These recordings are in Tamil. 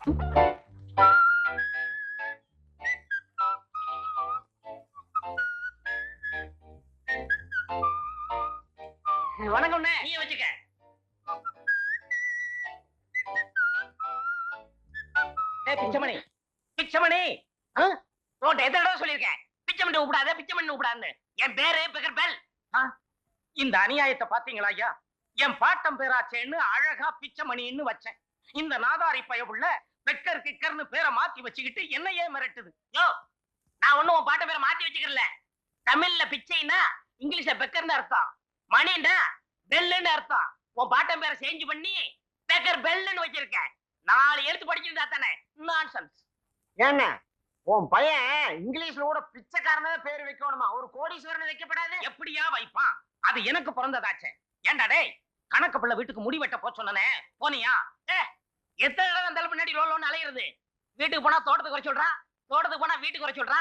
வணக்கம் நீ வச்சுக்க. பிச்சமணி பிச்சமணி எத்தனை தடவை சொல்லியிருக்கேன் பிச்சமணி கூப்பிடாத பிச்சமணி கூப்பிடாதுன்னு. என் பேரு பெக்கர். இந்த அநியாயத்தை பாத்தீங்களா ஐயா? என் பாட்டம் பேராச்சேன்னு அழகா பிச்சமணின்னு வச்சேன். இந்த நாதாரி பயவுள்ள பெக்கர் கிக்கர்னு பேரை மாத்தி வச்சுக்கிட்டு என்னையே மிரட்டுது. யோ, நான் ஒண்ணும் உன் பாட்ட பேரை மாத்தி வச்சுக்கிறல. தமிழ்ல பிச்சைன்னா இங்கிலீஷ்ல பெக்கர்னு அர்த்தம், மணின்னா பெல்லுன்னு அர்த்தம். உன் பாட்டம் பேரை சேஞ்ச் பண்ணி பெக்கர் பெல்லுன்னு வச்சிருக்கேன். 4 எழுத்து படிச்சிருந்தா தானே. நான்சென்ஸ். ஏன்னா உன் பையன் இங்கிலீஷ்ல கூட பிச்சைக்காரனே பேர் வைக்கணுமா? ஒரு கோடீஸ்வரன் வைக்கப்படாது? எப்படியா வைப்பான்? அது எனக்கு பிறந்ததாச்சே. ஏண்டா டேய், கணக்கு பிள்ளை வீட்டுக்கு முடி வெட்ட போ சொன்னனே, போனியா? எத்தனை தடவை அந்த பின்னாடி லோன்னு அலையிறது? வீட்டுக்கு போனா தோட்டத்துக்கு குறை சொல்றா, தோட்டத்துக்கு போனா வீட்டுக்கு குறை சொல்றா.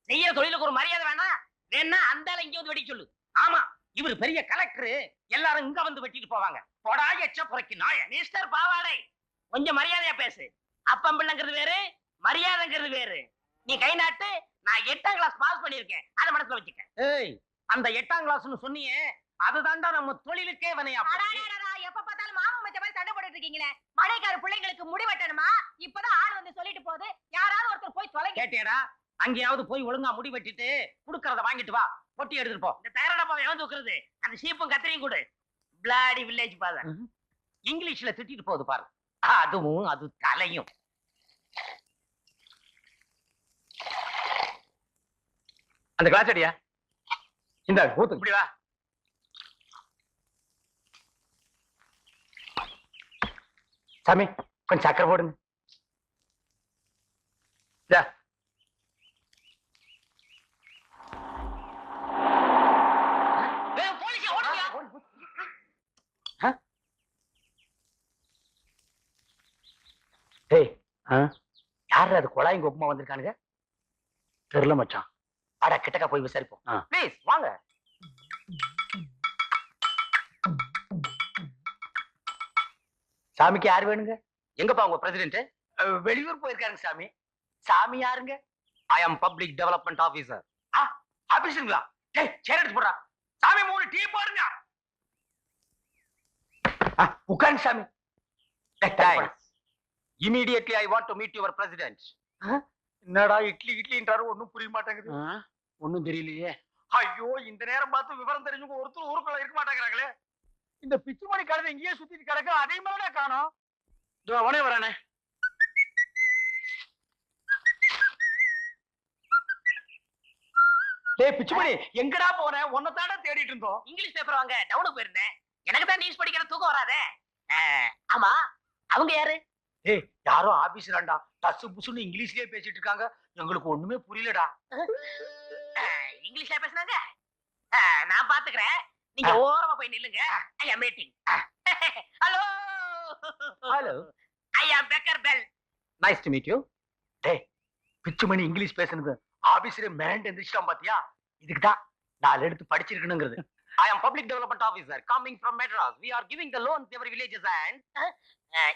செய்யற தொழிலுக்கு ஒரு மரியாதை வேணாம்? வேணா அந்த இங்க வந்து வெட்டி சொல்லு. ஆமா, இவர் பெரிய கலெக்டர், எல்லாரும் இங்க வந்து வெட்டிட்டு போவாங்க. போடா எச்ச புரைக்கு நாய. மிஸ்டர் பாவாடை, கொஞ்சம் மரியாதையா பேசு. அப்பம் பிள்ளைங்கிறது வேறு, மரியாதைங்கிறது வேறு. நீ கை நாட்டு. நான் 8ஆம் கிளாஸ் பாஸ் பண்ணிருக்கேன், அதை மனசுல வச்சுக்க. ஏய், அந்த 8ஆம் கிளாஸ்னு சொன்னியே, அதுதான்டா நம்ம தொழிலுக்கே வினையா. எப்ப பார்த்தாலும் மாமா மச்ச மாதிரி சண்டை போட்டுட்டு இருக்கீங்களே. மழைக்கார பிள்ளைங்களுக்கு முடி வெட்டணுமா? இப்பதான் ஆள் வந்து சொல்லிட்டு போகுது. யாராவது ஒருத்தர் போய் தொலைங்க. கேட்டியடா? அங்கேயாவது போய் ஒழுங்கா முடி வெட்டிட்டு குடுக்கறத வாங்கிட்டு வா. பொட்டி எடுத்துட்டு போ. இந்த தயாரடப்பாவை எவன் தூக்குறது? அந்த சீப்பும் கத்திரியும் கொடு. பிளாடி வில்லேஜ் பாத இங்கிலீஷ்ல திட்டிட்டு போகுது பாரு. அதுவும் அது தலையும். அந்த கிளாஸ் அடியா இந்த கூத்து இப்படி வா. சாமி கொஞ்சம் சக்கரை போடுங்க. யாரு அது குழாயும் கொப்பமா வந்திருக்கானுங்க? தெரியல மச்சான். அட கிட்டக்க போய் விசாரிப்போம். ப்ளீஸ் வாங்க. சாமிக்கு யாரு வேணுங்க? எங்கப்பா உங்க பிரசிடென்ட்? வெளியூர் போயிருக்காருங்க சாமி. சாமி யாருங்க? ஐ அம் பப்ளிக் டெவலப்மெண்ட் ஆபீசர். ஆபீஸுங்களா? சேர் எடுத்து போடுறா. சாமி 3 டீ போடுங்க. உட்காருங்க சாமி. Immediately I want to meet your president. என்னடா இட்லின்றாரு, ஒண்ணும் புரிய மாட்டேங்குது. ஒண்ணும் தெரியலையே. ஐயோ, இந்த நேரம் பார்த்து விவரம் தெரிஞ்சவங்க ஒருத்தர் ஊருக்குள்ள இருக்க மாட்டேங்கிறாங்களே. இந்த பிச்சுமணி கழுதை இங்கேயே சுத்திட்டு கிடக்கு, அதே மாதிரி காணோம். அவனே வரானே. டேய் பிச்சுமணி, எங்கடா போற? உன்னதாடா தேடிட்டு இருந்தோம். இங்கிலீஷ் பேப்பர் வாங்க டவுனுக்கு போயிருந்தேன். எனக்கு தான் நியூஸ் படிக்கிற தூக்கம் வராதே. ஆமா, அவங்க யாரு? ஏய், யாரோ ஆபீசராண்டா. டசு புசுன்னு இங்கிலீஷ்லயே பேசிட்டு இருக்காங்க. எங்களுக்கு ஒண்ணுமே புரியலடா. இங்கிலீஷ்ல பேசுனாங்க. நான் பாத்துக்கிறேன், நீங்க ஓரமா போய் நில்லுங்க. I am meeting. Hello hello, I am Becker Bell. Nice to meet you. டேய், பிச்சுமணி இங்கிலீஷ் பேசுனது ஆபீசரே மேண்ட் எந்திரிச்சிட்டான் பாத்தியா? இதுக்கு தான் 4 எடுத்து படிச்சிருக்கணுங்கிறது. I am public development officer coming from Madras. We are giving the loans to every villages and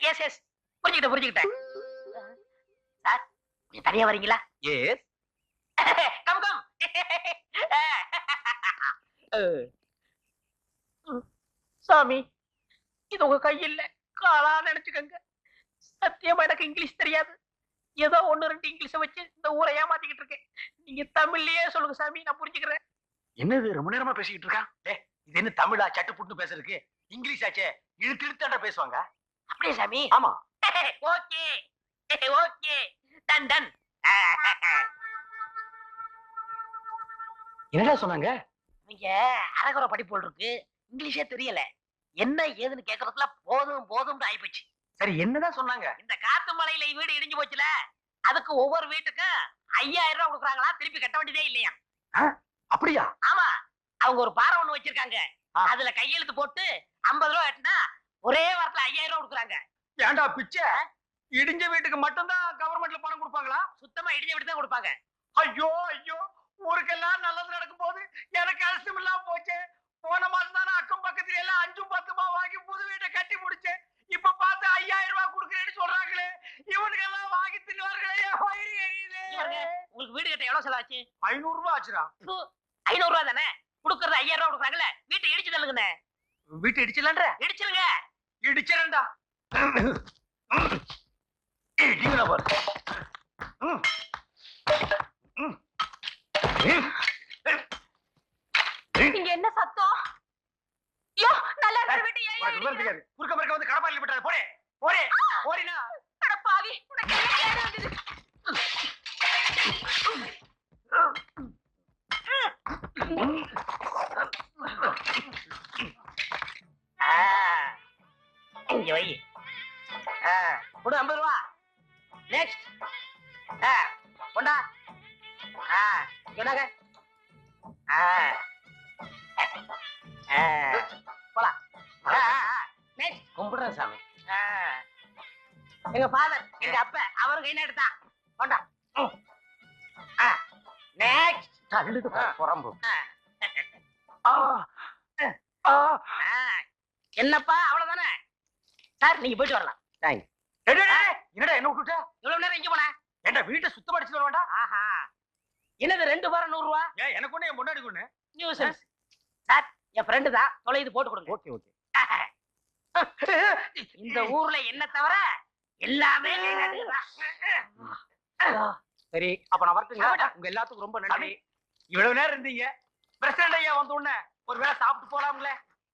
yes. புரிஞ்சுக்கிட்டேன். சார், நீ தனியா வரீங்களா? எஸ். கம். சாமி, இது உங்க கையில் காலா நினைச்சுக்கங்க. சத்தியமா எனக்கு இங்கிலீஷ் தெரியாது. ஏதோ 1-2 இங்கிலீஷ வச்சு இந்த ஊரை ஏமாத்திக்கிட்டு இருக்கேன். நீங்க தமிழ்லயே சொல்லுங்க சாமி, நான் புரிஞ்சுக்கிறேன். என்னது ரொம்ப நேரமா பேசிக்கிட்டு இருக்கான்? இது என்ன தமிழா சட்டு புட்டு பேசுறதுக்கு? இங்கிலீஷ் ஆச்சே, இழுத்தாண்டா பேசுவாங்க. அப்படியே சாமி? ஆமா. Okay done. என்னடா சொன்னாங்க? நீங்க அரகுற படிப்பு இருக்கு, இங்கிலீஷே தெரியல. என்ன ஏதுன்னு கேக்குறதுல போதும் ஆயிப்போச்சு. சரி, என்னதான் சொன்னாங்க? இந்த காத்து மலையில வீடு இடிஞ்சு போச்சுல, அதுக்கு ஒவ்வொரு வீட்டுக்கும் 5000 ரூபாய் கொடுக்குறாங்களா, திருப்பி கட்ட வேண்டியதே இல்லையா? அப்படியா? ஆமா, அவங்க ஒரு பாறை ஒண்ணு வச்சிருக்காங்க. அதுல கையெழுத்து போட்டு 50 ரூபாய் கட்டினா ஒரே வாரத்துல 5000 ரூபாய் கொடுக்குறாங்க. ஏன்டா பிச்சை? இடிஞ்ச வீட்டுக்கு மட்டும்தான் கவர்மெண்ட்ல பணம் கொடுப்பாங்களா? சுத்தமா இடிஞ்ச வீட்டு தான் கொடுப்பாங்க. ஐயோ, ஊருக்கெல்லாம் நல்லது நடக்கும் போது எனக்கு கஷ்டம் இல்லாம போச்சு. போன மாசம் தானே அக்கம் பக்கத்துல எல்லாம் 5-10 வாங்கி புது வீட்டை கட்டி முடிச்சேன். இப்ப பார்த்து 5000 ரூபாய் கொடுக்குறேன்னு சொல்றாங்களே, இவனுக்கு எல்லாம் வீடு கட்ட எவ்வளவு செலவாச்சு? 500 ரூபாய் ஆச்சுடா. 500 ரூபா தானே? குடுக்கறது 5000 ரூபா கொடுக்குறாங்கல்ல, வீட்டை இடிச்சு தள்ளுங்கண்ணே. வீட்டு இடிச்சலன்ற இடிச்சிருங்க. இடிச்சறேன்டா. இடிங்கடா பாரு. இங்க என்ன சத்தம்? ஐயோ, நல்லா இருக்கிற வீட்டை ஏன் இடிக்கிற? குறுக்க மறுக்க வந்து கடப்பாரில் விட்டாரு. போடே போடே போறினா. அட பாவி, உனக்கு என்ன கேடு வந்தது? இங்க வை. கொடு 50 ரூபா. நெக்ஸ்ட். கொண்டா. சொன்னாங்க. போலாம். நெக்ஸ்ட். கும்பிடுறேன் சாமி. எங்க ஃபாதர், எங்க அப்பா, அவரு கை எடுத்தா. கொண்டா. நெக்ஸ்ட். தள்ளுது புறம்பு. என்னப்பா அவ்வளவுதானே? சார் நீங்க போயிட்டு வரலாம். தேங்க்ஸ். என்னடா என்ன விட்டுட்ட? இவ்வளவு நேரம் இங்க போன? ஏன்டா வீட்டை சுத்தம் அடிச்சுட்டு வர வேண்டாம்? ஆஹா, என்னது 2 வாரம் 100 ரூபா? ஏன் எனக்கு ஒண்ணு என் முன்னாடி ஒண்ணு. நியூசன்ஸ். சார் என் ஃப்ரெண்டு தான், தொலைது போட்டு கொடுங்க. Okay okay. இந்த ஊர்ல என்ன தவிர எல்லாமே கைகாட்டுதான். சரி அப்ப நான் வரட்டுங்க. உங்க எல்லாத்துக்கும் ரொம்ப நன்றி. இவ்வளவு நேரம் இருந்தீங்க. பிரசிடண்ட் ஐயா வந்த உடனே ஒரு வேளை சாப்பிட்டு போலாம்ல.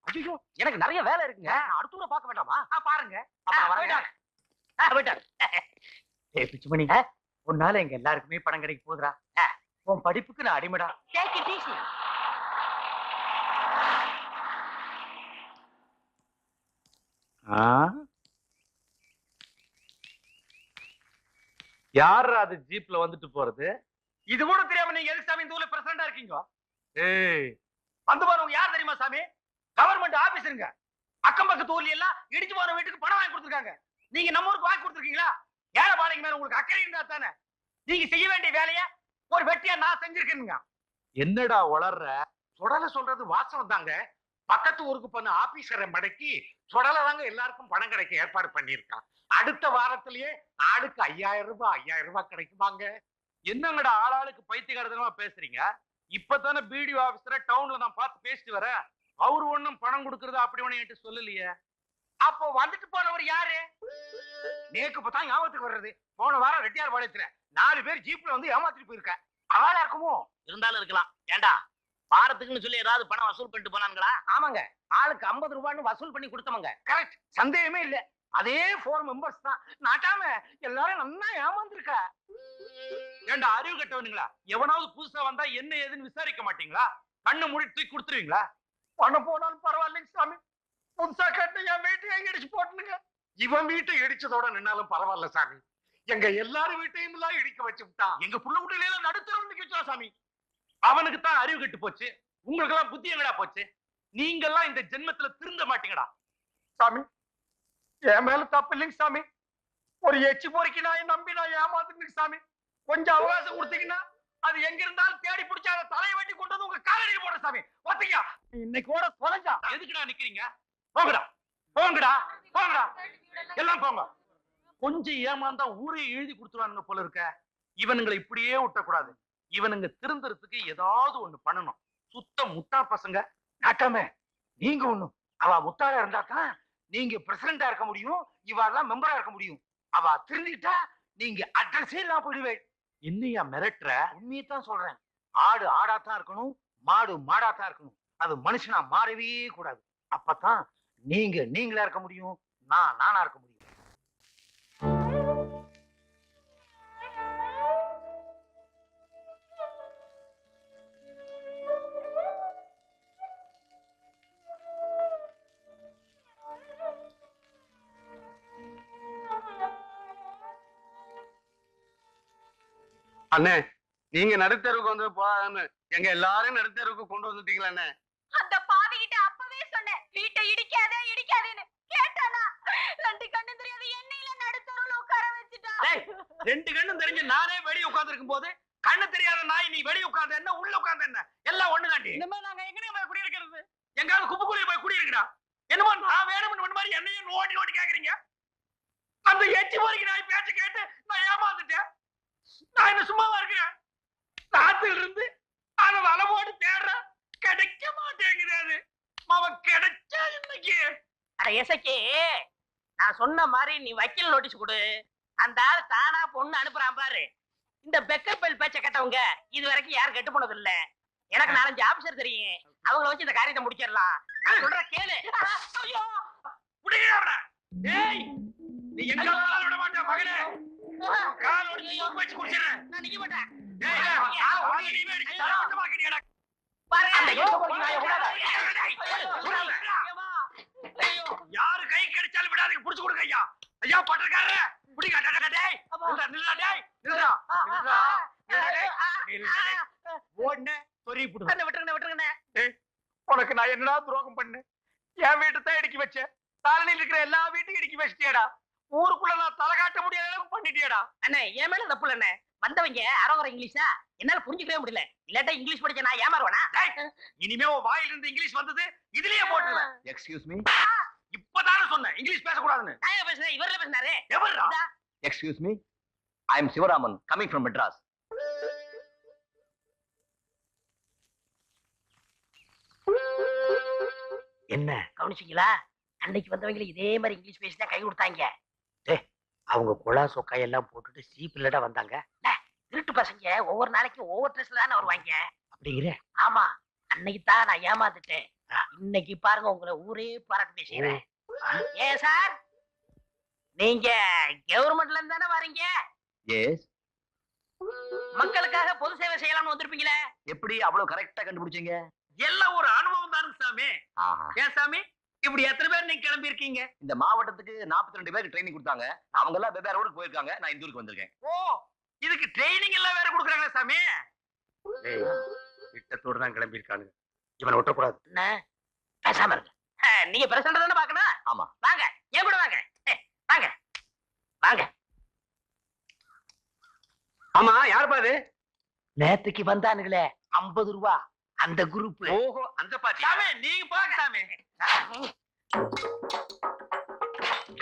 ஐயோ எனக்கு நிறைய வேலை இருக்குங்க. நான் அடுத்த ஊரை பார்க்க வேண்டாமா? பாருங்க. ஏய் பிச்சுமணி, உன்னால எங்க எல்லாருக்குமே பணம் கிடைக்க போகுதுடா. உன் படிப்புக்கு நான் அடிமைடா. Take it easy. யார் அது ஜீப்ல வந்துட்டு போறது? இது கூட தெரியாம நீங்க எதுக்கு சாமி இந்த ஊர்ல பிரசிடண்டா இருக்கீங்க? ஏய், வந்து பாருங்க யார் தெரியுமா சாமி? கவர்மெண்ட் ஆபீஸருங்க. அக்கம் பக்கத்து ஊர்ல எல்லாம் இடிச்சு போற வீட்டுக்கு பணம் வாங்கி கொடுத்துருக்காங்க. நீங்க நம்ம ஊருக்கு வாங்கி கொடுத்துருக்கீங்களா? ஏழை பாளையங்க மேல உங்களுக்கு அக்கறை இருந்தா தானே. நீங்க செய்ய வேண்டிய வேலையை ஒரு வெட்டியா நான் செஞ்சிருக்கேனுங்க. என்னடா உளர்ற? சுடலை சொல்றது வாசம் தாங்க. பக்கத்து ஊருக்கு பண்ண ஆபீசரை மடக்கி சுடலை தாங்க எல்லாருக்கும் பணம் கிடைக்க ஏற்பாடு பண்ணிருக்கான். அடுத்த வாரத்திலேயே ஆளுக்கு 5000 ரூபாய் கிடைக்குமாங்க. என்னங்கடா ஆளாளுக்கு பைத்தியகாரத்தனமா பேசுறீங்க? இப்பதானே பிடிஓ ஆபீசரை டவுன்ல நான் பார்த்து பேசிட்டு வரேன். அவரு ஒண்ணும் பணம் கொடுக்கறது அப்படி ஒண்ணு என்கிட்ட சொல்லலையே. அப்போ வந்துட்டு போனவர் யாரு? நேக்கு பார்த்தா ஞாபகத்துக்கு வர்றது. போன வாரம் ரெட்டியார் பாளையத்துல 4 பேர் ஜீப்ல வந்து ஏமாத்திட்டு போயிருக்க. அவளா இருக்குமோ? இருந்தாலும் இருக்கலாம். ஏண்டா வாரத்துக்குன்னு சொல்லி ஏதாவது பணம் வசூல் பண்ணிட்டு போனாங்களா? ஆமாங்க, ஆளுக்கு 50 ரூபான்னு வசூல் பண்ணி கொடுத்தவங்க. கரெக்ட், சந்தேகமே இல்ல. அதே 4 மெம்பர்ஸ் தான். நாட்டாம எல்லாரும் நல்லா ஏமாந்துருக்கா. ஏண்டா அறிவு கட்டவனுங்களா? எவனாவது புதுசா வந்தா என்ன ஏதுன்னு விசாரிக்க மாட்டீங்களா? கண்ணு மூடி தூக்கி கொடுத்துருவீங்களா? பணம் போனாலும் பரவாயில்லைங்க சாமி. புதுசா கட்ட என் வீட்டையும் எங்க இடிச்சு போட்டுனுங்க. இவன் வீட்டை இடிச்சதோட நின்னாலும் பரவாயில்ல சாமி. எங்க எல்லாரும் வீட்டையும் எல்லாம் இடிக்க வச்சு விட்டான். எங்க புள்ள குட்டில எல்லாம் நடுத்தரவுக்கு வச்சா சாமி. அவனுக்கு தான் அறிவு கட்டு போச்சு. உங்களுக்கு எல்லாம் புத்தி எங்கடா போச்சு? நீங்க எல்லாம் இந்த ஜென்மத்துல திருந்த மாட்டீங்கடா. சாமி என் மேல தப்பு இல்லைங்க சாமி. ஒரு எச்சி பொறுக்கி நான் நம்பி நான் ஏமாத்துங்க சாமி. கொஞ்சம் அவகாசம் கொடுத்தீங்கன்னா அது எங்க இருந்தாலும் தேடி பிடிச்சா அதை தலையை வெட்டி கொண்டு வந்து உங்க காலடியில் போடுற சாமி. ஒத்தியா இன்னைக்கு கூட தொலைஞ்சா. எதுக்குடா நிக்கிறீங்க? போங்கடா போங்கடா போங்கடா, எல்லாம் போங்க. கொஞ்சம் ஏமாந்தா ஊரே எழுதி கொடுத்துருவானுங்க போல இருக்க. இவனுங்களை இப்படியே விட்டக்கூடாது. இவனுங்க திருந்துறதுக்கு ஏதாவது ஒண்ணு பண்ணணும். சுத்த முட்டா பசங்க. நாட்டாம நீங்க ஒண்ணும் அவ முட்டாளா இருந்தா தான் நீங்க பிரசிடண்டா இருக்க முடியும். இவெல்லாம் மெம்பரா இருக்க முடியும். அவ திருந்திட்டா நீங்க அட்ரஸே இல்லாம போயிடுவே. என்னையா மிரட்டுற? உண்மையத்தான் சொல்றேன். ஆடு ஆடாத்தான் இருக்கணும், மாடு மாடாத்தான் இருக்கணும். அது மனுஷனா மாறவே கூடாது. அப்பதான் நீங்க நீங்களா இருக்க முடியும், நான் நானா இருக்க முடியும். அண்ணே, நீங்க நடுத்தருவுக்கு வந்து போறான்னு எங்க எல்லாரும் நடுத்தருவுக்கு கொண்டு வந்துட்டீங்களா அண்ணே? அந்த பாவி கிட்ட அப்பவே சொன்னேன், வீட்டை இடிக்காதே இடிக்காதேன்னு. கேட்டானா? 2 கண்ணு தெரியாத எண்ணெயில நடுத்தருவுல உட்கார வச்சுட்டா. 2 கண்ணும் தெரிஞ்சு நானே வெளிய உட்கார்ந்து இருக்கும் போது கண்ணு தெரியாத நாய் நீ வெளிய உட்கார்ந்து என்ன உள்ள உட்கார்ந்து என்ன எல்லாம் ஒண்ணு தாண்டி. இந்த மாதிரி நாங்க எங்கனே போய் குடியிருக்கிறது? எங்காவது குப்பைக்குழியில போய் குடியிருக்கடா. என்னமோ நான் வேணும்னு மாதிரி என்னையே நோண்டி நோண்டி கேக்குறீங்க. அந்த எச்சி பொறுக்கி நாய் பேச்ச கேட்டு நான் ஏமாந்துட்டேன். நான் என்ன சும்மாவா இருக்கிறேன்? ராத்திரில இருந்து அத வலை போட்டு தேடுறேன், கிடைக்க மாட்டேங்குது. அவன் கிடைச்சா இன்னைக்கு. அட எசக்கி, நான் சொன்ன மாதிரி நீ வக்கீல் நோட்டீஸ் கொடு. அந்த ஆள் தானா பொண்ணு அனுப்புறான் பாரு. இந்த பெக்கர் பேச்ச கேட்டவங்க இது வரைக்கும் யாரும் கெட்டு போனது இல்ல. எனக்கு 4-5 ஆபீசர் தெரியும். அவங்கள வச்சு இந்த காரியத்தை முடிச்சிடலாம். நான் சொல்ற கேளு. ஐயோ, புடிங்க அவனை. ஏய், நீ எங்க கால விட மாட்டே மகனே. கால் ஒடிச்சு சூப் வச்சு குடிச்சிடுறேன். நான் நிக்க மாட்டேன். ஏய், கால ஒடிச்சு நீ அடிச்சு தர மாட்ட மாட்டேங்கடா. பாரு, அந்த யாரு கை கிடைச்சாலும் விடாதீங்க, புடிச்சு கொடுங்க ஐயா. ஐயா பட்டக்காரரே, புடிங்க. டேய், நில்லுடா டேய், நில்லுடா. ஓடுனே சொறி புடு. விட்டுருங்க. உனக்கு நான் என்னடா துரோகம் பண்ணேன்? என் வீட்டை தான் இடிக்கி வச்சேன். காலனியில் இருக்கிற எல்லா வீட்டையும் இடிக்கி வச்சிட்டியடா. ஊருக்குள்ள நான் தலை காட்ட முடியாத அளவுக்கு பண்ணிட்டியடா. அண்ணே, என் மேல தப்பு இல்ல. வந்தவங்க அரோகர இங்கிலீஷா என்னால புரிஞ்சுக்கவே முடியல. இல்லாட்டா இங்கிலீஷ் படிச்ச நான் ஏமாறுவேனா? இனிமே உன் வாயில இருந்து இங்கிலீஷ் வந்தது இதுலயே போட்டுருவேன். எக்ஸ்கியூஸ் மீ, இப்பதானே சொன்னேன் இங்கிலீஷ் பேசக்கூடாதுன்னு. நான் பேசுறேன், இவர்ல பேசினாரு. எவர்ரா? Excuse me, I am Sivaraman coming from Madras. என்ன கவனிச்சீங்களா? அன்னைக்கு வந்தவங்க இதே மாதிரி இங்கிலீஷ் பேசி தான் கை கொடுத்தாங்க. அவங்க குழா சொக்காய் எல்லாம் போட்டுட்டு சீப்பில்லடா வந்தாங்க. திருட்டு பசங்க ஒவ்வொரு நாளைக்கும் ஒவ்வொரு ட்ரெஸ்ல தானே வருவாங்க. அப்படிங்கிற? ஆமா, அன்னைக்கு தான் நான் ஏமாந்துட்டேன். இன்னைக்கு பாருங்க, உங்களை ஊரே பாராட்டு பேசுறேன். ஏன் சார், நீங்க கவர்மெண்ட்ல இருந்து தானே வரீங்க? எஸ். மக்களுக்காக பொது சேவை செய்யலாம்னு வந்திருப்பீங்களே. எப்படி அவ்வளவு கரெக்டா கண்டுபிடிச்சீங்க? எல்லாம் ஒரு அனுபவம் தானுங்க சாமி. ஆஹா. ஏன் சாமி, இப்படி எத்தனை பேர் நீங்க கிளம்பி இருக்கீங்க? இந்த மாவட்டத்துக்கு 42 பேருக்கு ட்ரைனிங் கொடுத்தாங்க. அவங்க எல்லாம் வெவ்வேறு ஊருக்கு போயிருக்காங்க. நான் இந்த ஊருக்கு வந்திருக்கேன். ஓ, இதுக்கு ட்ரைனிங் எல்லாம் வேற கொடுக்குறாங்களா சாமி? திட்டத்தோட தான் கிளம்பி இருக்கானுங்க. இவனை ஒட்டக்கூடாது. என்ன பேசாம இருங்க. நீங்க பிரசன்ட் தானே பாக்கணும். ஆமா. வாங்க, ஏன் கூட வாங்க. வாங்க வாங்க. ஆமா, யார் பாது? நேத்துக்கு வந்தானுங்களே 50 ரூபா அந்த குரூப். ஓஹோ, அந்த பாட்டி. சாமி நீங்க போங்க சாமி.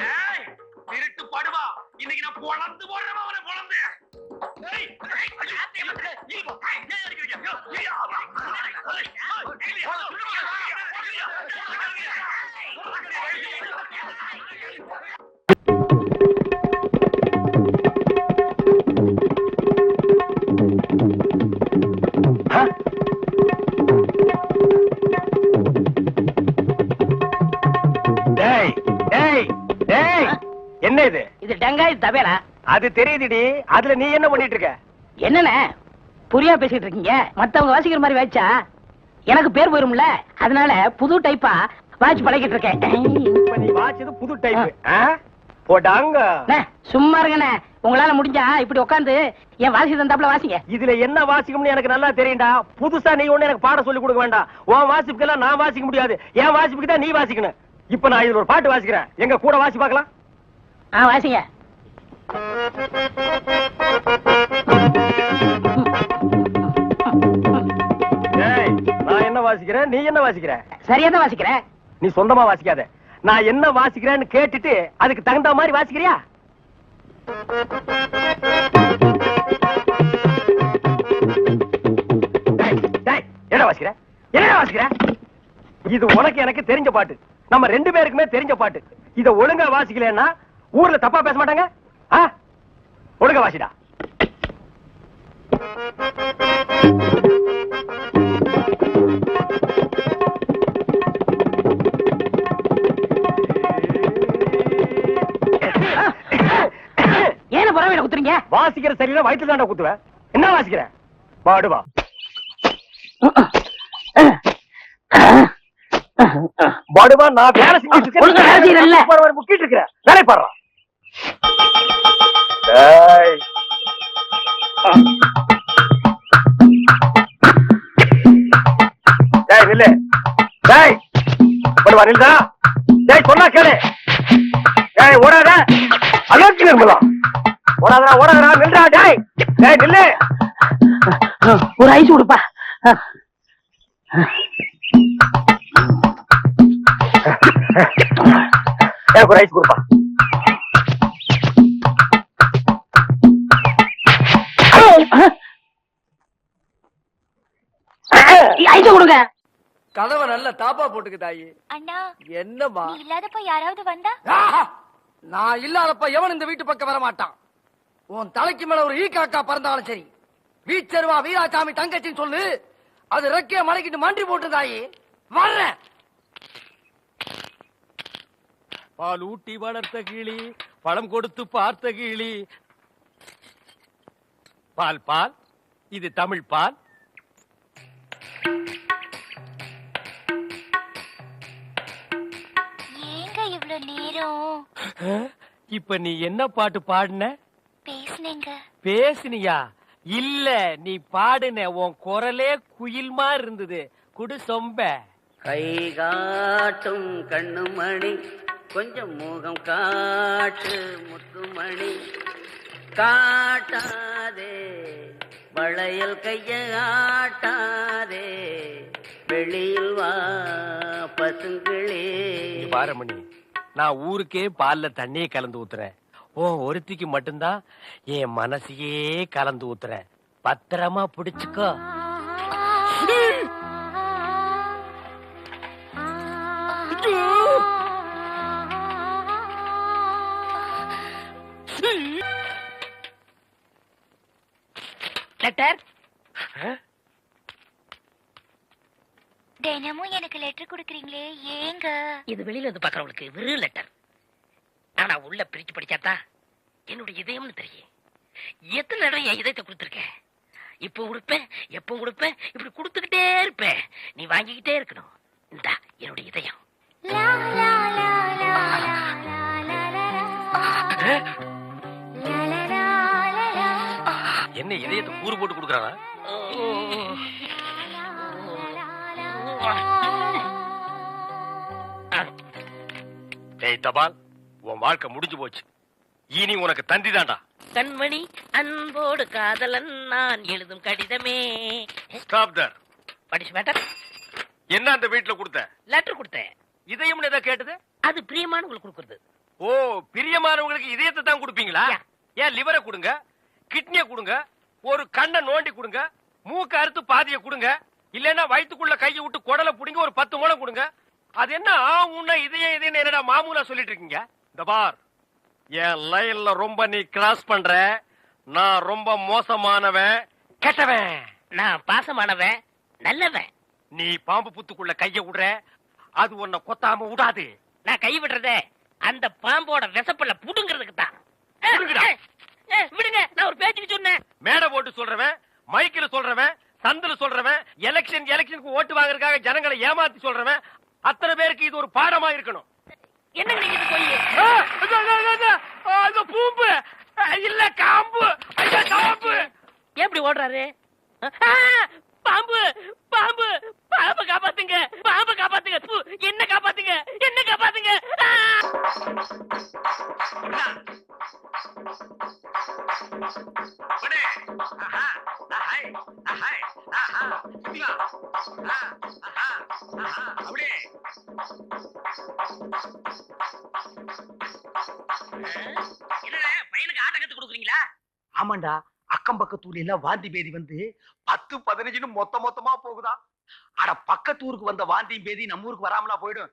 ஏய், திருட்டு படுவா, இன்னைக்கு நான் பொளந்து போறேன் அவனை பொளந்து. ஏய், நீ போ. ஏன் அடிக்கிறீங்க? என்ன இது? இது டங்காய் தபேலா. அது தெரியுதுடி. அதுல நீ என்ன பண்ணிட்டு இருக்க? என்னண்ணே புரியா பேசிட்டு இருக்கீங்க? மத்தவங்க வாசிக்கிற மாதிரி வாய்ச்சா எனக்கு பேர் போயிரும்ல, அதனால புது டைப்பா வாட்ச் பழகிட்டு இருக்கேன். இப்ப நீ வாட்சது புது டைப். போடாங்க. சும்மா இருங்கண்ணே, உங்களால முடிஞ்சா இப்படி உட்காந்து என் வாசி தந்தாப்புல வாசிங்க. இதுல என்ன வாசிக்கும்னு எனக்கு நல்லா தெரியும்டா. புதுசா நீ ஒண்ணு எனக்கு பாடம் சொல்லி கொடுக்க வேண்டாம். உன் வாசிப்புக்கெல்லாம் நான் வாசிக்க முடியாது. என் வாசிப்புக்கு தான் நீ வாசிக்கணும். இப்ப நான் இதுல ஒரு பாட்டு வாசிக்கிறேன். எங்க கூட வாசி பார்க்கலாம். வாசிங்க. நான் என்ன வாசிக்கிறேன், நீ என்ன வாசிக்கிற? சரியா தான் வாசிக்கிறேன். நீ சொந்தமா வாசிக்காத. நான் என்ன வாசிக்கிறேன்னு கேட்டுட்டு அதுக்கு தகுந்த மாதிரி வாசிக்கிறியா? என்ன வாசிக்கிற? என்ன வாசிக்கிற? இது உனக்கு எனக்கு தெரிஞ்ச பாட்டு. நம்ம 2 பேருக்குமே தெரிஞ்ச பாட்டு. இத ஒழுங்கா வாசிக்கலன்னா ஊர்ல தப்பா பேச மாட்டாங்க. ஒழுங்கா வாசிடா. ஏன பரவாயில்ல குத்துறீங்க? வாசிக்கிற சரியில்லை, வயிற்றுல தாண்டா குத்துவேன். என்ன வாசிக்கிற? பாடுவா. பாடுவா. நான் வேலை செஞ்சுட்டு முக்கிட்டு இருக்கிறேன். வேலை பாடுறான். நில்லு. பாடுவா, நில்லுடா. சொன்னா கேளு. ஓடாத. அலர்ச்சி நிர்மலா. ஓடாதா ஓடாதா. நில்றா. நில்லு. ஒரு ஐஸ் கொடுப்பா. ஒரு ஐஸ் கொடுப்பா. கொடுங்க. கதவை நல்ல தாப்பா போட்டுக்கு தாயி. அண்ணா என்னம்மா? நீ இல்லாதப்ப யாராவது வந்தா? ஆஹா! நான் இல்லாதப்ப எவன் இந்த வீட்டு பக்கம் வர மாட்டான். உன் தலைக்கு மேல ஒரு ஈ காக்கா பறந்தாலும் சரி, வீச்சருவா வீராசாமி தங்கச்சின்னு சொல்லு. அது ரெக்கைய மலைக்கிட்டு மண்டி போட்டு தாயி வர்றேன். பால் ஊட்டி வளர்த்த கிளி, பழம் கொடுத்து பார்த்த கிளி. பால் பால், இது தமிழ் பால். ஏங்க இவ்ளோ நேரம்? இப்ப நீ என்ன பாட்டு பாடுன? பேசுனேங்க. பேசுனியா? இல்ல, நீ பாடுன. உன் குரலே குயில் மாதிரி இருந்தது. குடு சொம்ப. கை காட்டும் கண்ணுமணி, கொஞ்சம் முகம் காட்டு முத்துமணி. காட்டாதே வளையல் கைய ஆட்டாதே, வெளியில் வா பசுங்களே. பாரமணி, நான் ஊருக்கே பால்ல தண்ணியே கலந்து ஊத்துறேன். ஓ ஒருத்திக்கு மட்டும்தான் என் மனசையே கலந்து ஊத்துறேன். பத்திரமா பிடிச்சுக்கோ. லெட்டர். தினமும் எனக்கு லெட்டர் கொடுக்கறீங்களே, ஏங்க? இது வெளியில இருந்து பாக்குறவங்களுக்கு வெறும் லெட்டர். ஆனா உள்ள பிரிச்சு படிச்சாதான் என்னுடைய இதயம்னு தெரியும். எத்தனை இடம் என் இதயத்தை கொடுத்துருக்கேன். இப்போ கொடுப்பேன், எப்போ கொடுப்பேன், இப்படி கொடுத்துக்கிட்டே இருப்பேன். நீ வாங்கிக்கிட்டே இருக்கணும். இந்தா என்னுடைய இதயம். லா, லா, லா, லா, லா, லா, லா, லா, லா. லா, லா, லா, லா, லா. என்ன இதயத்தை கூறு போட்டு கொடுக்கறானா? ஏய் தபால், உன் வாழ்க்கை முடிஞ்சு போச்சு. இனி உனக்கு தந்தி தான்டா. கண்மணி அன்போடு காதலன் நான் எழுதும் கடிதமே. ஸ்டாப் தர். படிச்சு மேட்டர். என்ன அந்த வீட்டுல கொடுத்த? லெட்டர் கொடுத்தேன். இதயம்னு ஏதோ கேட்டது? அது பிரியமானவங்களுக்கு கொடுக்கறது. ஓ, பிரியமானவங்களுக்கு இதயத்தை தான் கொடுப்பீங்களா? யா. ஏன் லிவரை கொடுங்க, கிட்னியை கொடுங்க, ஒரு கண்ணை நோண்டி கொடுங்க, மூக்க அறுத்து பாதியை கொடுங்க, இல்லன்னா வயித்துக்குள்ள கையை விட்டு குடலை புடிங்க ஒரு 10 முளை கொடுங்க. அது என்ன உன்ன இதயம் இதயம் என்னடா மாமூலா சொல்லிட்டு இருக்கீங்க? இந்த பார், என் லைன்ல ரொம்ப நீ கிராஸ் பண்ற. நான் ரொம்ப மோசமானவன், கெட்டவன். நான் பாசமானவன், நல்லவன். நீ பாம்பு புத்துக்குள்ள கைய விடுற, அது உன்னை கொத்தாம விடாது. நான் கை விடுறதே அந்த பாம்போட விசப்பல்ல புடுங்கிறதுக்கு தான். புடுங்குடா. விடுங்க, நான் ஒரு பேச்சுக்கு சொன்னேன். மேடை போட்டு சொல்றவன், மைக்கில சொல்றவன், சந்தில சொல்றவன், எலெக்ஷனுக்கு ஓட்டு வாங்குறதுக்காக ஜனங்களை ஏமாத்தி சொல்றவன், அத்தனை பேருக்கு இது ஒரு பாடமா இருக்கணும். என்னங்க நீங்க இது போய் அது பூம்பு இல்ல காம்பு. ஐயா காம்பு. எப்படி ஓடுறாரு? பாம்பு பாம்பு பாம்பு காப்பாத்துங்க, பாம்பு காப்பாத்துங்க. என்ன காப்பாத்துங்க, என்ன காப்பாத்துங்க. பையனுக்கு ஆட்டம் கத்து கொடுக்குறீங்களா? ஆமாண்டா, அக்கம் பக்கத்தூர்ல எல்லாம் வாந்தி பேதி வந்து 10-15 மொத்தமா போகுதா. அட பக்கத்து ஊருக்கு வந்த வாந்தியும் பேதி நம்ம ஊருக்கு வராமலா போயிடும்.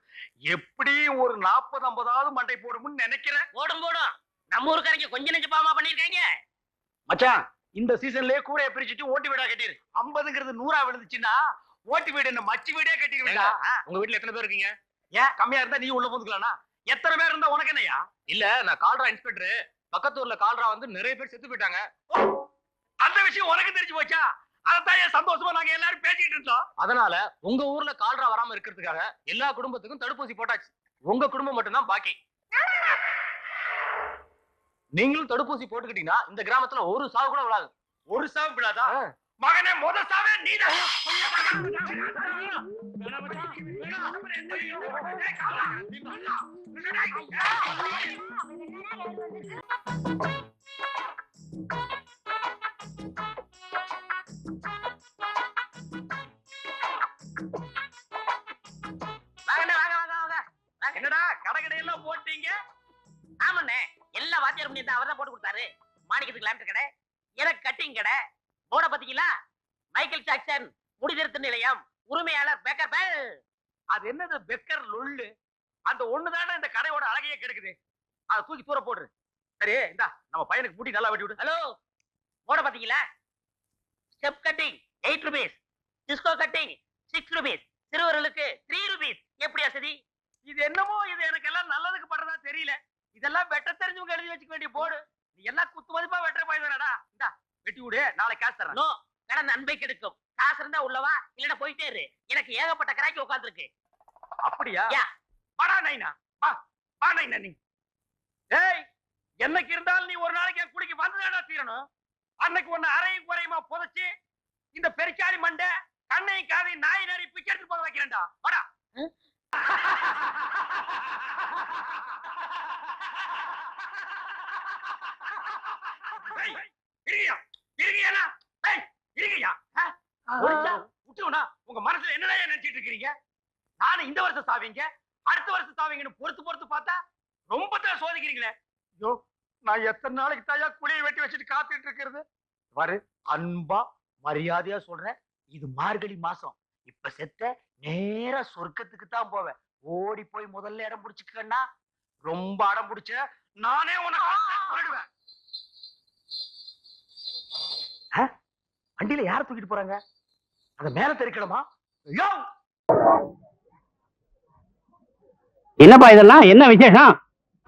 எப்படி ஒரு 40-50 மண்டை போடும்னு நினைக்கிறேன். போடும் போடும். நம்ம ஊருக்காரங்க கொஞ்சம் நெஞ்சு பாவமா பண்ணிருக்காங்க. மச்சான், இந்த சீசன்லயே கூடைய பிரிச்சுட்டு ஓட்டு வீடா கட்டிரு. 50ங்கிறது 100 விழுந்துச்சுன்னா ஓட்டு வீடு என்ன மச்சி வீடே கட்டிடுவீங்களா? உங்க வீட்டுல எத்தனை பேர் இருக்கீங்க? ஏன் கம்மியா இருந்தா நீ உள்ள போந்துக்கலாம்னா? எத்தனை பேர் இருந்தா உனக்கு என்னையா? இல்ல, நான் கால்ரா இன்ஸ்பெக்டர். பக்கத்தூர்ல கால்ரா வந்து நிறைய பேர் செத்து போயிட்டாங்க. அந்த விஷயம் உனக்கு தெரிஞ்சு போச்சா? அதான் ஏன் சந்தோஷமா நாங்க எல்லாரும் பேசிட்டு இருந்தோம். அதனால உங்க ஊர்ல கால்ரா வராம இருக்கிறதுக்காக எல்லா குடும்பத்துக்கும் தடுப்பூசி போட்டாச்சு. உங்க குடும்பம் மட்டும்தான் பாக்கி. நீங்களும் தடுப்பூசி போட்டுக்கிட்டீங்கன்னா இந்த கிராமத்துல ஒரு சாவு கூட விடாது. ஒரு சாவு விடாதா? மகனே, முத சாவே நீதான். என்னடா கடை கடையெல்லாம் போட்டீங்க? ஆமாண்ணே, எல்லா வாத்தியார் பண்ணி அவர் தான் போட்டு கொடுத்தாரு. மாணிக்கத்துக்கு லேண்டர் கடை, எனக்கு கட்டிங் கடை. போட பாத்தீங்களா? மைக்கேல் ஜாக்சன் முடிதிருத்த நிலையம், உரிமையாளர் பெக்கர் பெல். அது என்னது பெக்கர் லொள்ளு? அந்த ஒண்ணுதானே இந்த கடையோட அழகையே கெடுக்குது. அதை தூக்கி தூர போடுற. சரி இந்தா நம்ம பையனுக்கு முடி நல்லா வெட்டி விடு. ஹலோ, போட பாத்தீங்களா? Step cutting 8 rupees, disco cutting 6 rupees, சிறுவர்களுக்கு 3 rupees. எப்படியா சரி? இது என்னமோ இது எனக்கு எல்லாம் நல்லதுக்கு பண்றதா தெரியல. இதெல்லாம் வெட்ட தெரிஞ்சவங்க எழுதி வச்சுக்க வேண்டிய போர்டு. நீ எல்லாம் குத்து மதிப்பா வெட்டுற பையனாடா. இந்தா வெட்டி விடு, நாளைக்கு காசு தரேன். நோ, கடந்த அன்பை கெடுக்கும். காசு இருந்தா உள்ளவா, இல்லனா போயிட்டே இரு. எனக்கு ஏகப்பட்ட கிராக்கி உட்கார்ந்துருக்கு. அப்படியா? யா. வாடா நைனா, வா நைனா நீ. ஏய், என்னைக்கு இருந்தாலும் நீ ஒரு நாளைக்கு என் குடிக்கு வந்துதாடா தீரணும். அன்னைக்கு ஒன்னு அரையும் குறையுமா புதைச்சு இந்த பெருச்சாளி மண்டை கண்ணையும் காதையும் நாய் நரி பிச்சை எடுத்து போக வைக்கிறேன்டா. வாடா. உங்க மனசுல என்னடா நினைச்சிட்டு இருக்கீங்க? நானும் இந்த வருஷம் சாவீங்க, அடுத்த வருஷம் சாவீங்கன்னு பொறுத்து பொறுத்து பார்த்தா ரொம்ப தான் சோதிக்கிறீங்களே. ஐயோ, நான் எத்தனை நாளைக்கு தாயா குளியை வெட்டி வச்சுட்டு காத்துட்டு இருக்கிறது? பாரு, அன்பா மரியாதையா சொல்றேன், இது மார்கழி மாசம். இப்ப செத்த நேரா சொர்க்கத்துக்கு தான் போவேன். ஓடி போய் முதல்ல இடம் பிடிச்சுக்கன்னா, ரொம்ப அடம் பிடிச்ச நானே உனக்கு சொல்லிடுவேன். வண்டியில யார தூக்கிட்டு போறாங்க? அத மேல தெரிக்கணுமா? ஐயோ, என்னப்பா இதெல்லாம் என்ன விசேஷம்?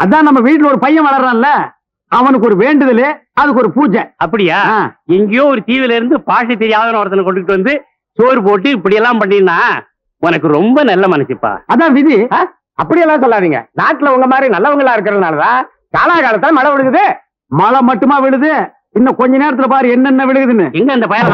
அதான் நம்ம வீட்டுல ஒரு பையன் வளர்றான்ல, அவனுக்கு ஒரு வேண்டுதல், அதுக்கு ஒரு பூஜை. அப்படியா? எங்கேயோ ஒரு தீவில இருந்து பாஷை தெரியாத ஒருத்தனை கொண்டுட்டு வந்து சோறு போட்டு இப்படி எல்லாம் பண்ணினா உனக்கு ரொம்ப நல்ல மனசுப்பா. அதான் விதி. அப்படியெல்லாம் சொல்லாதீங்க. நாட்டுல உங்க மாதிரி நல்லவங்களா இருக்கிறதுனாலதான் காலாகாலத்துல மழை விழுகுது. மழை மட்டுமா விழுது, இன்னும் கொஞ்ச நேரத்துல பாரு என்னென்ன விழுகுதுன்னு. எங்க அந்த பையன்?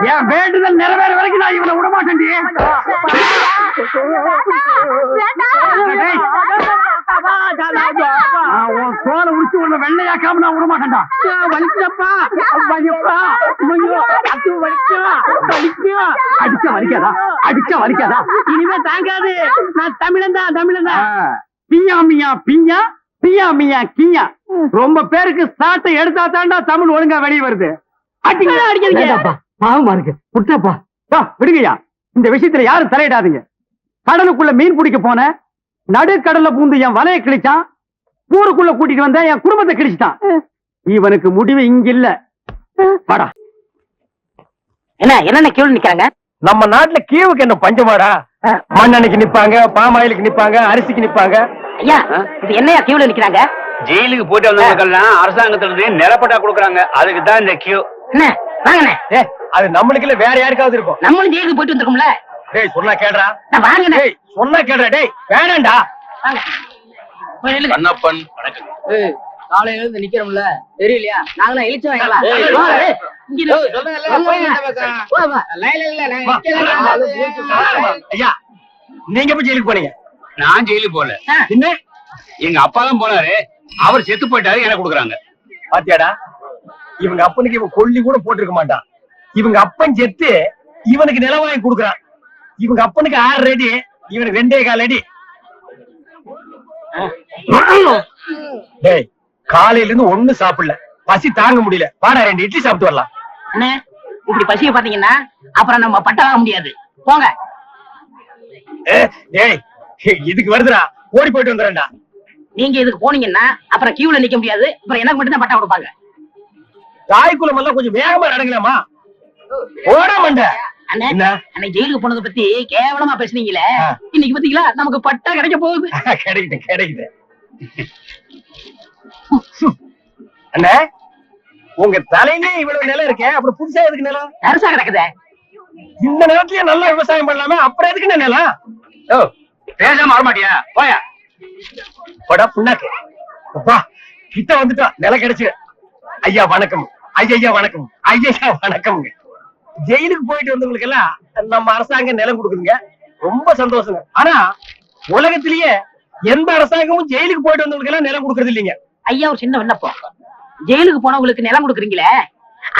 என் வேண்டுதல் நிறைவேற வரைக்கும் நான் இவனை விட மாட்டேன். சோலை உரிச்சு உன்னை வெள்ளையாக்காம நான் விட மாட்டேன்டா. வலிக்கப்பா, அடிச்சா வலிக்காதா? அடிச்சா வலிக்காதா? இனிமே தாங்காது. நான் தமிழன் தான், தமிழன் தான். பியா மியா பியா, பியா மியா கியா. ரொம்ப பேருக்கு சாட்டை எடுத்தா தாண்டா தமிழ் ஒழுங்கா வெளியே வருது. அடிக்காதீங்க, பாவமா இருக்கு. விட்டப்பா, விடுங்கய்யா. இந்த விஷயத்துல யாரும் தலையிடாதீங்க. கடலுக்குள்ள மீன் பிடிக்க போன, நடுக்கடல்ல பூந்து என் வலையை கிழிச்சான். ஊருக்குள்ள கூட்டிட்டு வந்த என் குடும்பத்தை கிழிச்சிட்டான். இவனுக்கு முடிவு இங்க இல்ல. வாடா. என்ன கியூல நிக்கிறாங்க? நம்ம நாட்டுல கீவுக்கு என்ன பஞ்சமாடா? மண்ணெண்ணைக்கு நிப்பாங்க, பாமாயிலுக்கு நிப்பாங்க, அரிசிக்கு நிப்பாங்க. ஐயா, இது என்னையா கியூல நிக்கிறாங்க? ஜெயிலுக்கு போயிட்டு வந்தவங்களுக்கெல்லாம் அரசாங்கத்துல இருந்து நிலப்பட்டா கொடுக்குறாங்க. அதுக்கு தான் இந்த கியூ. என்ன வாங்கண்ணே. அது நம்மளுக்கு இல்ல, வேற யாருக்காவது இருக்கும். நம்மளும் ஜெயிலுக்கு போயிட்டு வந்திருக்கோம்ல. டேய் சொன்னா கேடுறா. வாங்கண்ணே. டேய் சொன்னா கேடுறா. டேய் வேணாண்டா. வாங்க. கண்ணப்பன் வணக்கம். காலையில இருந்து நிக்கிறோம்ல, தெரியலையா? நாங்க இழிச்சு வாங்கலாம். ஐயா, நீங்க போய் ஜெயிலுக்கு போனீங்க? நான் ஜெயிலுக்கு போல. என்ன? எங்க அப்பா தான் போனாரு. அவர் செத்து போயிட்டாரு, எனக்கு கொடுக்குறாங்க. பாத்தியாடா, இவங்க அப்பனுக்கு இவன் கொல்லி கூட போட்டிருக்க மாட்டான். இவங்க அப்பன் செத்து இவனுக்கு நிலம் வாங்கி கொடுக்குறான். இவங்க அப்பனுக்கு 6 அடி, இவனுக்கு 2.25 அடி. டேய், காலையில இருந்து ஒண்ணு சாப்பிடல, பசி தாங்க முடியல. வாடா 2 இட்லி சாப்பிட்டு வரலாம். அண்ணே, இப்படி பசிய பாத்தீங்கன்னா அப்புறம் நம்ம பட்ட வாங்க முடியாது. போங்க. ஏய், இதுக்கு வருதுடா, ஓடி போயிட்டு வந்துடுறேன்டா. நீங்க இதுக்கு போனீங்கன்னா அப்புறம் கியூல நிக்க முடியாது. அப்புறம் எனக்கு மட்டும் தான் பட்டா கொடுப்பாங்க. தாய்க்குளம் எல்லாம் கொஞ்சம் வேகமா நடங்கலாமா? ஓட மண்ட. அண்ணே என்ன அன்னைக்கு ஜெயிலுக்கு போனதை பத்தி கேவலமா பேசுனீங்களே இன்னைக்கு பாத்தீங்களா நமக்கு பட்டா கிடைக்க போகுது. கிடைக்குது. அண்ணே உங்க தலையிலே இவ்வளவு நிலம் இருக்கே, அப்புறம் புதுசா எதுக்கு நிலம்? அரசா கிடக்குதே. இந்த நிலத்திலேயே நல்லா விவசாயம் பண்ணலாமே, அப்புறம் எதுக்கு நிலம்? ஓ பேசாம வரமாட்டியா? போயா படா புண்ணாக்கு. அப்பா கிட்ட வந்துட்டா, நிலம் கிடைச்சு. ஐயா வணக்கம். ஐயா வணக்கம். ஐயா வணக்கம். ஜெயிலுக்கு போயிட்டு வந்தவங்களுக்கு எல்லாம் நம்ம அரசாங்கம் நிலம் கொடுக்குதுங்க, ரொம்ப சந்தோஷங்க. ஆனா உலகத்திலேயே எந்த அரசாங்கமும் ஜெயிலுக்கு போயிட்டு வந்தவங்களுக்கு எல்லாம் நிலம் கொடுக்கறது இல்லைங்க. ஐயா ஒரு சின்ன விண்ணப்பம், ஜெயிலுக்கு போனவங்களுக்கு நிலம் கொடுக்குறீங்களே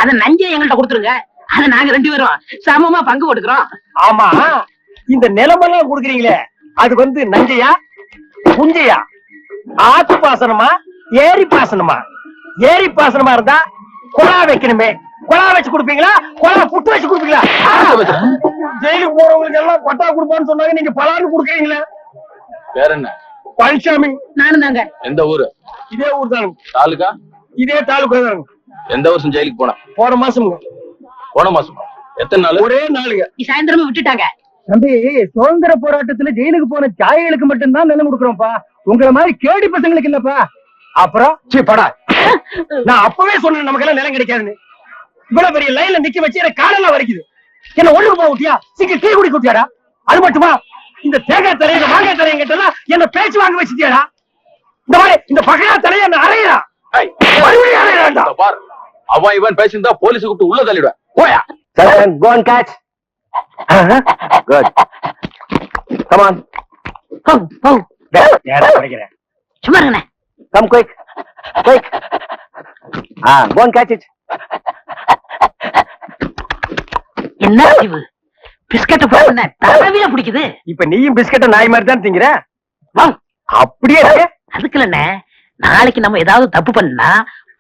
அத நஞ்சை எங்கள்கிட்ட கொடுத்துருங்க, அத நாங்க 2 பேரும் சமமா பங்கு போட்டுக்கிறோம். ஆமா, இந்த நிலமெல்லாம் கொடுக்குறீங்களே அது வந்து நஞ்சையா புஞ்சையா, ஆத்து பாசனமா ஏரி பாசனமா? ஏரி பாசனமா இருந்தா குழா வைக்கணுமே, குழா வச்சு கொடுப்பீங்களா, குழா புட்டு வச்சு கொடுப்பீங்களா? ஜெயிலுக்கு போறவங்களுக்கு எல்லாம் பட்டா கொடுப்பான்னு சொன்னாங்க, நீங்க பலான்னு கொடுக்குறீங்களே. வேற என்ன? பழனிசாமி. நானும் தாங்க. எந்த ஊரு? இதே ஊர் தானுங்க. தாலுகா? இதே தாலுகா தானுங்க. எந்த வருஷம் ஜெயிலுக்கு போன? போன மாசம்ங்க. போன மாசம் எத்தனை நாள்? ஒரே நாளுங்க. சாயந்தரமா விட்டுட்டாங்க. தம்பி, சுதந்திர போராட்டத்துல ஜெயிலுக்கு போன தியாகிகளுக்கு மட்டும்தான் நிலம் கொடுக்குறோம்ப்பா, உங்களை மாதிரி கேடி பசங்களுக்கு இல்லப்பா. அப்புறம் படா, நான் அப்பவே சொன்னேன் நமக்கு எல்லாம் நிலம் கிடைக்காதுன்னு. இவ்வளவு பெரிய லைன்ல நிக்க வச்சு எனக்கு காலெல்லாம் வரைக்குது. என்ன ஒண்ணுக்கு போக விட்டியா, சிங்க டீ குடி குட்டியாடா? அது மட்டுமா, இந்த தேங்காய் தலைய இந்த மாங்காய் தலைய கிட்டலாம் என்ன பேச்சு வாங்க வச்சுட்டியாடா? இந்த மாதிரி இந்த பகையா தலைய என்ன அறையா? மறுபடியும் அறையாண்டா பார், அவன் இவன் பேசியிருந்தா போலீஸ் கூப்பிட்டு உள்ள தள்ளிடுவேன். போயா. Go and catch. Good. Come on. சும்மா இருங்கண்ணே. Come quick. Quick. Go and catch it. என்ன அறிவு, பிஸ்கட்ட போட தலைவில பிடிக்குது. இப்ப நீயும் பிஸ்கட்ட நாய் மாதிரி தான் திங்கிற. அப்படியே இருக்கு. அதுக்கு இல்லண்ணே, நாளைக்கு நம்ம ஏதாவது தப்பு பண்ணா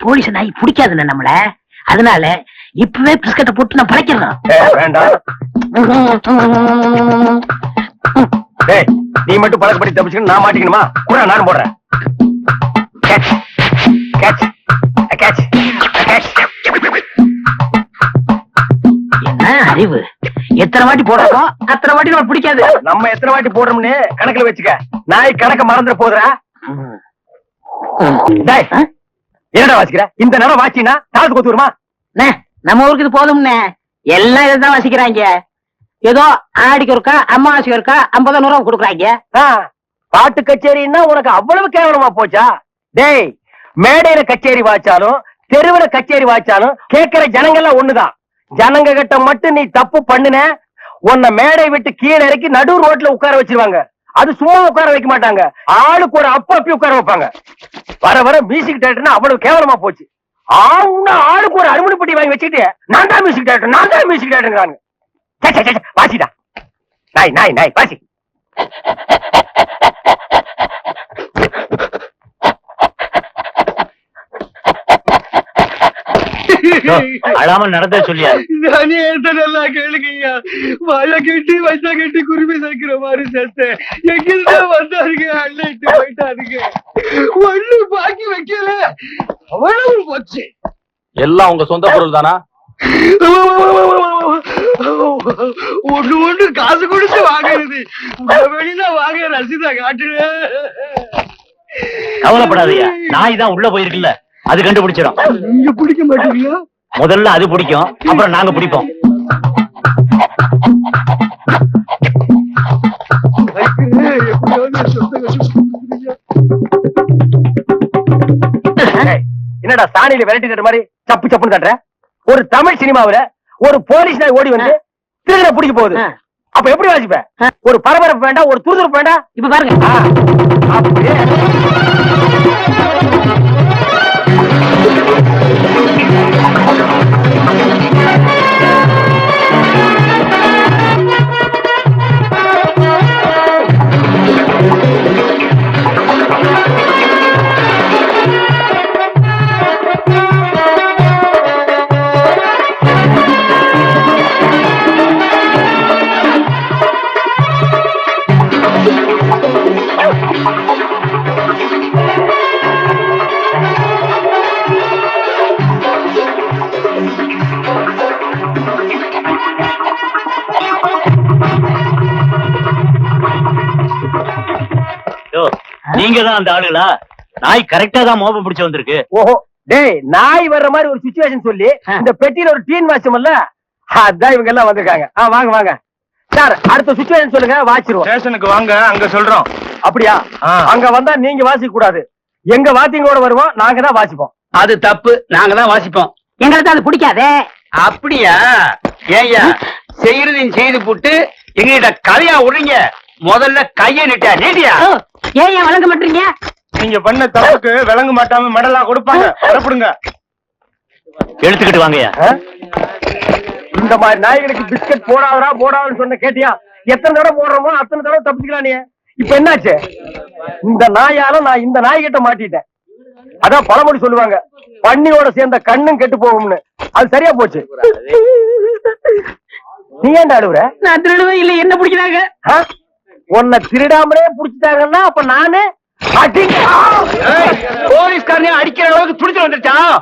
போலீஸ் நாய் பிடிக்காதுண்ணே நம்மள, அதனால இப்பவே பிஸ்கட்ட போட்டு நான் பழைக்கிறேன். வேண்டாம். நீ மட்டும் பழக்கப்படி தப்பிச்சுக்கணும், நான் மாட்டிக்கணுமா? கூட நானும் போடுறேன். Catch. Catch. Catch. Catch. என்ன அறிவு, எத்தனை வாட்டி போடுறோம் அத்தனை வாட்டி நம்ம பிடிக்காது. நம்ம எத்தனை வாட்டி போடுறோம்னு கணக்குல வச்சுக்க, நாய் கணக்க மறந்துட போதுறா. என்னடா வாசிக்கிற? இந்த நேரம் வாச்சினா காது கொத்து வருமா? நம்ம ஊருக்கு இது போதும்னே, எல்லாம் இதுதான் வாசிக்கிறாங்க. ஏதோ ஆடிக்கு ஒருக்கா அம்மாவாசைக்கு ஒருக்கா 50 100 கொடுக்குறாங்க. பாட்டு கச்சேரின்னா உனக்கு அவ்வளவு கேவலமா போச்சா? டேய், மேடையில கச்சேரி வாச்சாலும் தெருவுல கச்சேரி வாச்சாலும் கேட்கிற ஜனங்கள்லாம் ஒண்ணுதான். ஜனங்க கிட்ட மட்டும் நீ தப்பு பண்ணுன, உன்னை மேடை விட்டு கீழே இறக்கி நடு ரோட்ல உட்கார வச்சிருவாங்க. அது சும்மா உட்கார வைக்க மாட்டாங்க, ஆளுக்கு ஒரு அப்பி உட்கார வைப்பாங்க. வர வர மியூசிக் டைரக்டர்னா அவ்வளவு கேவலமா போச்சு. ஆளுக்கு ஒரு அருமணி பெட்டி வாங்கி வச்சுக்கிட்டு நான் தான் மியூசிக் டைரக்டர். வாசிடா நாய் நாய் நாய் வாசி. அழாம நடந்த சொல்லியா? நானே நல்லா கேளுங்கய்யா. வாய கட்டி வச்சா கட்டி குருவி சேர்க்கிற மாதிரி சேர்த்து எங்கிருந்தா வந்தாருங்க, அள்ளிட்டு போயிட்டாருங்க. ஒண்ணு பாக்கி வைக்கல, அவ்வளவு போச்சு. எல்லாம் உங்க சொந்த பொருள் தானா? ஒண்ணு காசு கொடுத்து வாங்குறது, வெளியில வாங்க ரசீதா காட்டுற. கவலைப்படாதயா, நாய் தான் உள்ள போயிருக்குல்ல, அது கண்டுபிடிச்சிடும். நீங்க பிடிக்க மாட்டீங்களா? முதல்ல அது பிடிக்கும், அப்புறம் நாங்க பிடிப்போம். என்னடா சாணியில விரட்டி தட்டுற மாதிரி சப்பு சப்புன்னு தட்டுற? ஒரு தமிழ் சினிமாவில ஒரு போலீஸ் நாய் ஓடி வந்து திருடனை பிடிக்க போகுது, அப்ப எப்படி வாசிப்ப? ஒரு பரபரப்பு வேண்டாம், ஒரு துருதுருப்பு வேண்டாம். இப்ப பாருங்க, அப்படியே நீங்க தான் அந்த ஆளுகளா? நாய் கரெக்டா தான் மோப்பம் பிடிச்சு வந்திருக்கு. ஓஹோ, டேய் நாய் வர்ற மாதிரி ஒரு சிச்சுவேஷன் சொல்லி இந்த பெட்டியில ஒரு டீன் வாட்சம் இல்ல, அதான் இவங்க எல்லாம் வந்திருக்காங்க. வாங்க வாங்க சார், அடுத்த சிச்சுவேஷன் சொல்லுங்க, வாச்சிருவோம். ஸ்டேஷனுக்கு வாங்க, அங்க சொல்றோம். அப்படியா? அங்க வந்தா நீங்க வாசிக்க கூடாது, எங்க வாத்தியங்களோட வருவோம், நாங்க தான் வாசிப்போம். அது தப்பு, நாங்க தான் வாசிப்போம். எங்களுக்கு அது பிடிக்காதே. அப்படியா? ஏய்யா, செய்யறதையும் செய்து போட்டு எங்ககிட்ட கதையா விடுறீங்க. முதல்ல கைய நீட்டியா? ஏன் வழங்க மாட்டீங்க? நீங்க பண்ண தப்புக்கு விளங்க மாட்டாம மெடலா கொடுப்பாங்க. புறப்படுங்க. எடுத்துக்கிட்டு வாங்கய்யா. இந்த மாதிரி நாய்களுக்கு பிஸ்கட் போடாதா போடாதுன்னு சொன்ன கேட்டியா? எத்தனை தடவை போடுறோமோ அத்தனை தடவை தப்பிச்சுக்கலாம். நீ இப்ப என்னாச்சு? இந்த நாயால நான் இந்த நாய்கிட்ட மாட்டிட்டேன். அதான் பழமொழி சொல்லுவாங்க, பன்னியோட சேர்ந்த கண்ணும் கெட்டு போகும்னு. அது சரியா போச்சு. நீ ஏன்டா அழுவுற? நான் திருடுவே இல்ல, என்ன பிடிக்கிறாங்க? உன்னை திருடாமலே புடிச்சிட்டாங்கன்னா அப்ப நானு போலீஸ்காரனே அடிக்கிற அளவுக்கு துடிச்சு வந்துருச்சான்.